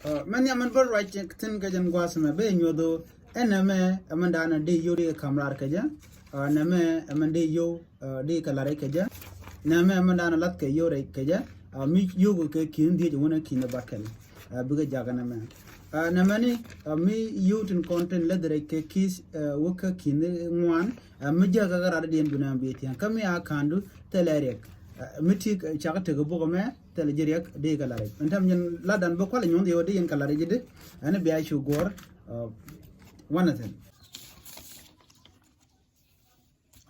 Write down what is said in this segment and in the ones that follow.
many man bur right tin gajan guasma be nyodo ename amandana de yuri kamrar kaja name amande yo de kalare kaja name amandana lat ke yore kaja mi yogo ke kin de wona kin bakel biga jagana me namani mi youth content ledre ke kis woka kin ngwan mi jaga gara de nduna betian kami akandu telerek mitik chakate go bogome telejeriak de galare entam nyen ladan bo kwala nyon de yen kalare jide ana biya shu gor wanaten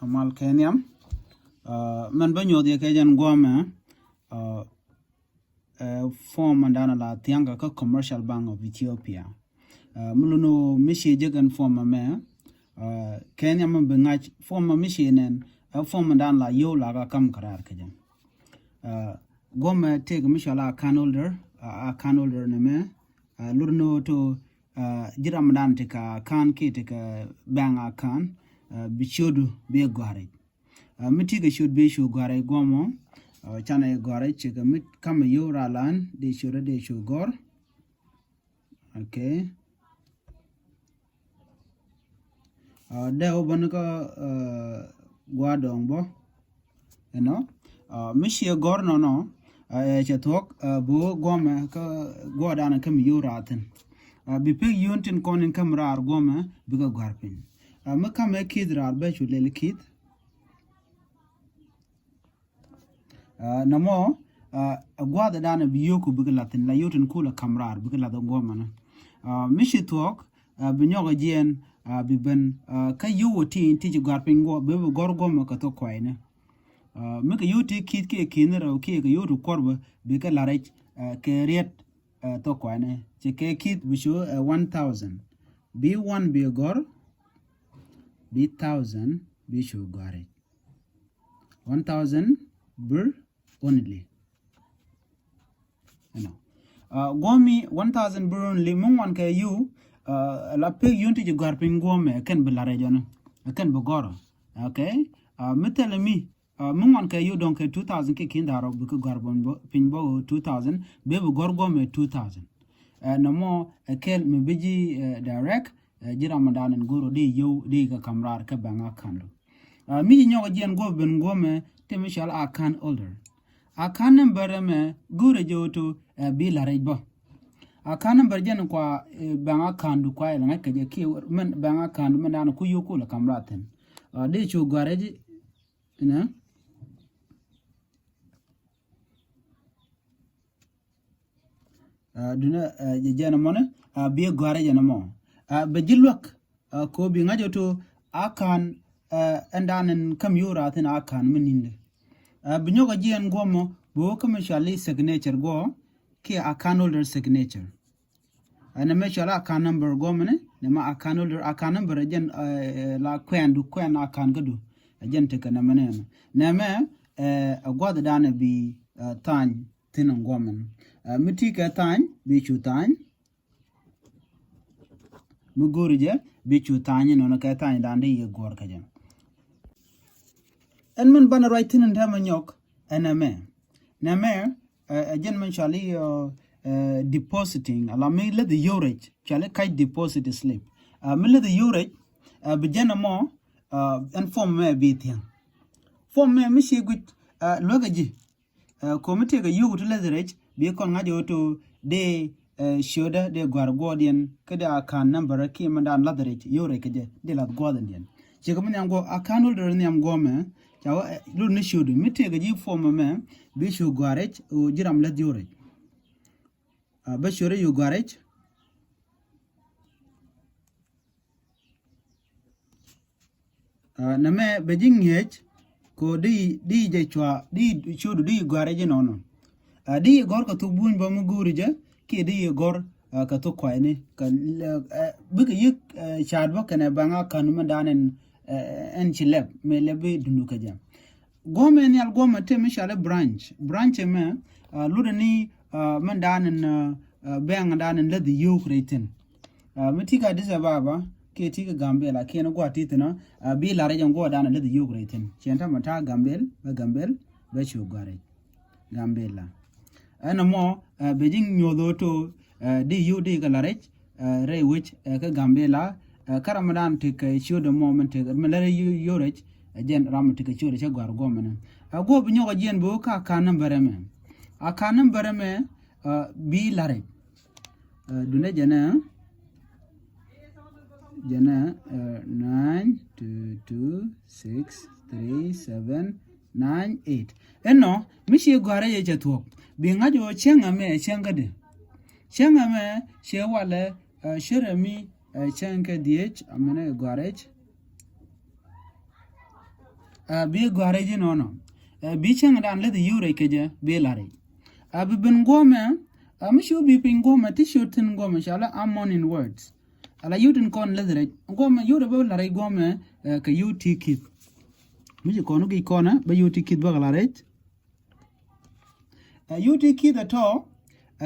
amal kenyam man banyo de kejan goma form mandana la tianga ka commercial bank of Ethiopia muluno mishi jegan form me Kenya man bengach form mishi nen form mandana la yo la ga kam karar kejan goma take mishala account holder neme lurno to jiram dan te ka kan ke te ka bang account bichodu be gware mitiga should be show gware gomo chana gware chega mit kama yora lan de show gor okay de obanaka gwadong bo you know mishi gor no chatok bo goma ka godana kam yoraten bi pe yuntin konin kamra goma biga garpin ma kam kidra be chulele kid namo gwada dana biyoku biga latin la yutin kula kamrar biga la goma na mishi tok binyoga jien bi ben ka yuwoti tiji garpin go be gor goma ka to kwaine meka yuti kit ke kinera ke yutu korba bi ka larech ke riet to kwane che ke kit bisho 1000 b1 bi gor b1000 bisho gare 1000 bir only you know gomi 1000 bir only mungwan ke yu la pe yunti je garpin gome ken bi lare jona ken bi goro okay metelemi mungwan ke you donc 2000 ke kindaro bu garbon pinbo 2000 bebe gorgome 2000 namo kel me biji direct jira mandan ngoro de yo de ka kamrar ka banga kando mi nyoga jen go ben gome te mishal akan older akan number me gure joto bi la rejbo akan number jen kwa banga kandu kwa la ke je ki men banga kandu men dan ku yuko la kamraten de chu gareji na duna jana mona bi gware jana mo be jilwak ko bi ngajo to akan endanen kam yura tin akan meninde bi nyoga jien gomo bo kam shali signature go ki akan holder signature ana me shala akan number gomo ne ma akan holder akan number jen la kwendu kwen akan gadu jen te kana menene na me agwada dana bi tan tinan gomen miti ka tan bi chu tan mugurije bi chu tan no ka tan dande ye gor ka jam en man bana right tinan ta manyok ename na me ajen man shali depositing ala me le the yorage chale kai deposit slip me le the yorage bi jana mo en form me bi tian form me mi shi gut logaji committee ga yugo to leverage bi kon ngajo to de shoda de guardian kada kan number ki mandan leverage yore keje de la guardian je ko manyango akanul de nyam gome taw lu ni shodu mitte ga ji form me bi shu guarage o jiram la yore ba shore yu guarage na me bejing hech ko di je chwa di shodu di guarage no di gor ka to bun ba mu gurije ki di gor ka to kwaine ka biga yik chad ba kana banga kanu mandanen en chileb me lebe dunu ka jam gome ni al gome te mishale branch me ludani mandanen bang danen le the you creating mitika disa baba ke tika gambela ke na gwa titina bi lare jang go danen le the you creating chenta mata gambel ba chu gare gambela ana mo beijing nyodo to di yu di galarech re which ka gambela karamadan tik show the moment malare yorech jen ram tik show che gwar gomana go bi nyoga jen bo ka kanam barame a kanam barame bi lare dune jana 9 2 2 6 3 7 9 8 eno mishi gware ye chetuok bi ngajo chenga me chenga de chenga me she wale sheremi chenga diech amene gwarech bi gwareji no bi chenga dan le yure keje bi lare abi ben gome mishi bi pingome tishotin gome shala amon in words ala yutin kon ledre gome yure be lare gome ka yuti kit mishi kono gi kona ba yuti kit ba lare yuti kit ato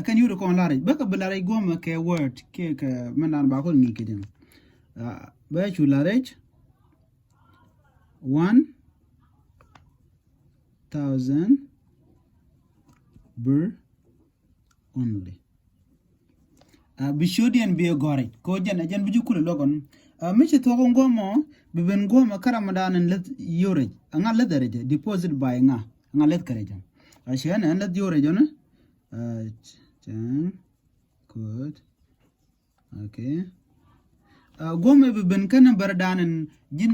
kan yure kon lare ba ka lare gome ke word ke menan ba ko ni kidin ba chu lare 1000 bir only bishodian be gore ko jan biju kula logon mishi to ngomo be ben goma karamadan en let yore nga let dereje deposit by nga let kareja ashana en let yore jona good okay goma be ben kan bardanen jin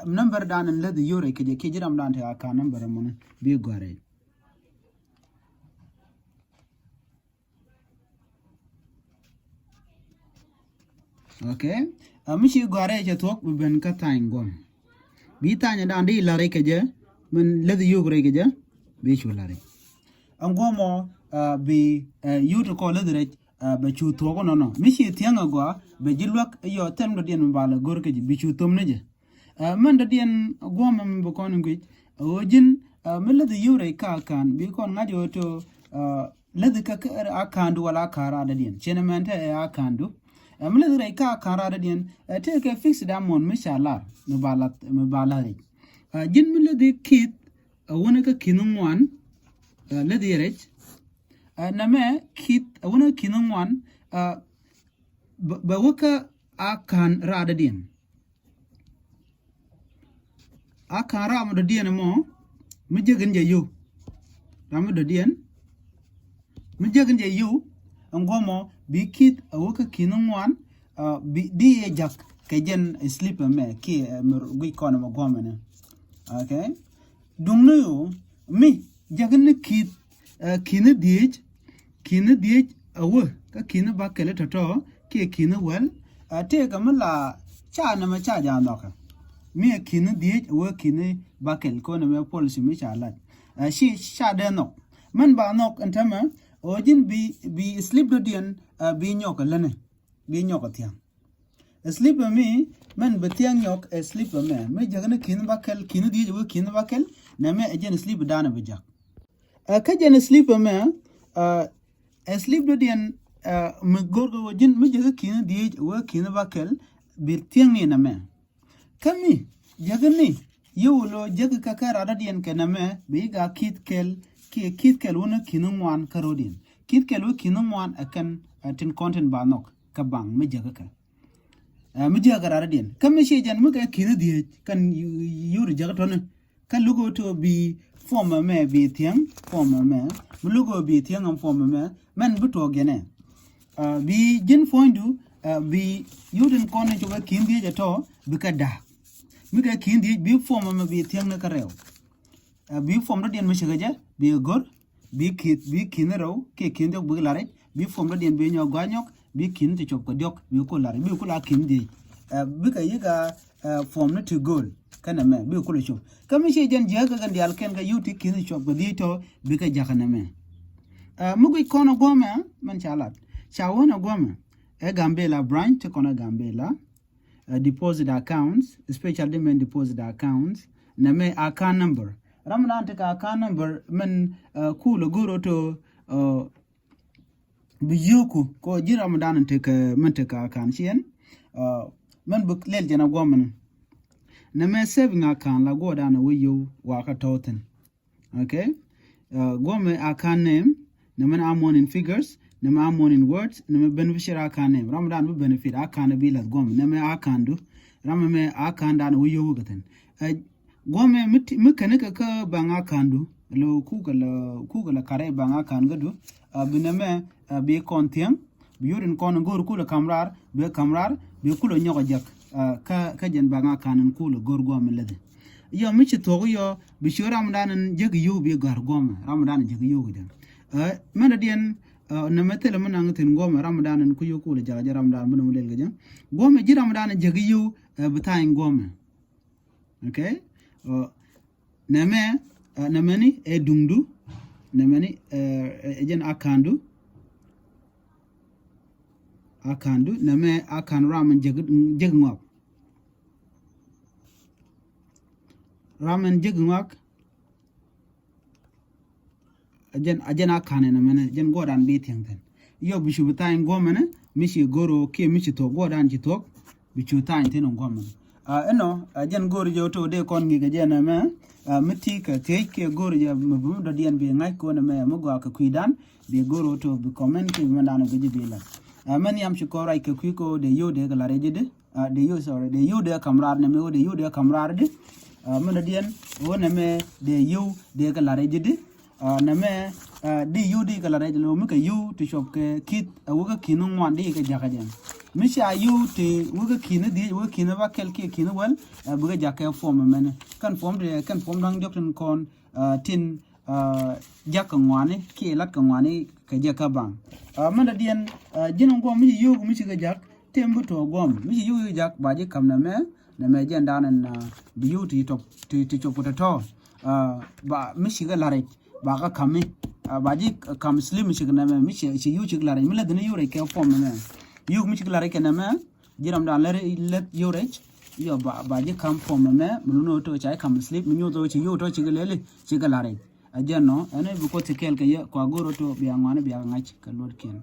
number danen let yore ke jiram dan ta ka number mon be gore okay mishi gware je tok ben ka time gom bi tanya dan di lare ke je men le yu gre ke je bi chu lare angomo bi yu to ko le dire be chu to ko no mishi tianga gwa be jilwak yo tem do den bala gor ke je bi chu tom ne je man da den goma men ko no ngi o jin men le yu re ka kan bi kon ngadi to le ka akandu wala kara da den chene mente akandu amle re ka kara dien take a fix that mon mishala mabala re jin mle de kit wona ka kinun wan le de re na me kit wona kinun wan ba waka akan ra dien akara mo dien mo mi jegen je yu ramu dien mi jegen je yu ngomo bi kit awaka kinun wan bi di jak kejen sleep me ki gui kono mo gomene okay dungno mi jagan kit kina diej awa ka kina bakele toto ki kina wel te kamala cha na ma cha ja noka mi kina diej awa kina bakel kono me policy mi cha lat shi sha de no man ba nok antama ojin bi sleep do dien bi nyok lene bi nyok tiang sleep me man betiang nyok sleep me jagana kin bakel kin di jo kin bakel na me ajen sleep dana bijak ka jen sleep me sleep do dien me gorgo ojin me jaga kin di jo kin bakel bi tiang ni na me kami jagani yulo jaga kakara da dien kana me bi ga kit kel wona kinun wan karodin kit kel wo kinun wan akan tin content ba nok ka bang me jaga ka me jaga ra dien kam me shejan me ka kin di kan yuri jaga ton kan lugo to bi form me bi tiang form me lugo bi tiang am form me men buto gene bi jin fondu bi yudin kono to kin di to bi ka da me ka kin di bi form me bi tiang na ka rew bi form do dien me shigaja bi gor bi kinero ke kindo bu lare bi form do dien bi nyo gwanyok bi kin ti chop ko diok bi ko lare bi ko la kin di bi ka yiga form to goal kana me bi ko lo chop kam she jen jaga gan dial ken ga yuti kin chop ko di to bi ka jakana me mugi kono goma man chalat chawona goma Gambela branch to kono Gambela deposit accounts special demand deposit accounts na me account number Ramadan take account number men cool guru to bijuku ko ji Ramadan take men take account chien men book lel jana gomen na me saving account la go down we you waka toten okay gome account name na men amon in figures nama morning words nama beneficial akan name ramadan bu benefit akan bi la gom nama akandu ramame akanda no yo gaten gome mukane ka banga kandu lo kugala kare banga kan gadu biname bi kontiang bi yorin kon gor kula kamrar bi kulo nyogo jak ka jen banga kanan kulo gor gome lede yo michi togo yo bi shora ramadan jegi yo bi gar gome ramadan jegi yo gaden mena dien na metele mena ngatin gome ramadan ku yo kulo jaga ramadan mena mulel gaden gome ji ramadan jegi yo bitayin gome okay nameni edungdu nameni ejen akandu name akan ramen jegngok ramen jegngok ajen akane namene jen godan biting ten yo bishu bitayin gome mishi goro ke mishi to godan ci tok bichu tayin tin gome eno jen gor jo to de kon ngi gajena me miti ka ke gor jo mabum do dien bi ngai ko na me mo ga ka kuidan bi gor to bi comment bi mandano gaji bi la man yam shi ko rai ka ko de yo de la reje de yo de kamrar ne me o de yo de kamrar de man dien wona me de yo de la reje de na me de yo de la reje lo me ka yo to shop ke kit wuga kinu ngwan de ka jaga jen mishi ayu te wuga kina di wuga kina ba kelke kina wal buga jaka form mena kan form dang jokten kon tin jaka ngwane ki lat ka ngwane ka jaka bang manda dien jinon gom mishi yugo mishi ga jak tembu to gom mishi yugo jak baje kam na me jen danan biyu ti top ti chopoto to ba mishi ga lare ba ga kami baje kam slim mishi ga na me mishi shi yugo lare mila dana yure ke form na yug michi klare kenama jiram dan let yorech yo ba je kam form me muluno to chai kam sleep minyo to chi yo to chi lele chi galare ajano ene bu ko tikel ke kwa goro to biangwane biangach ka lord ken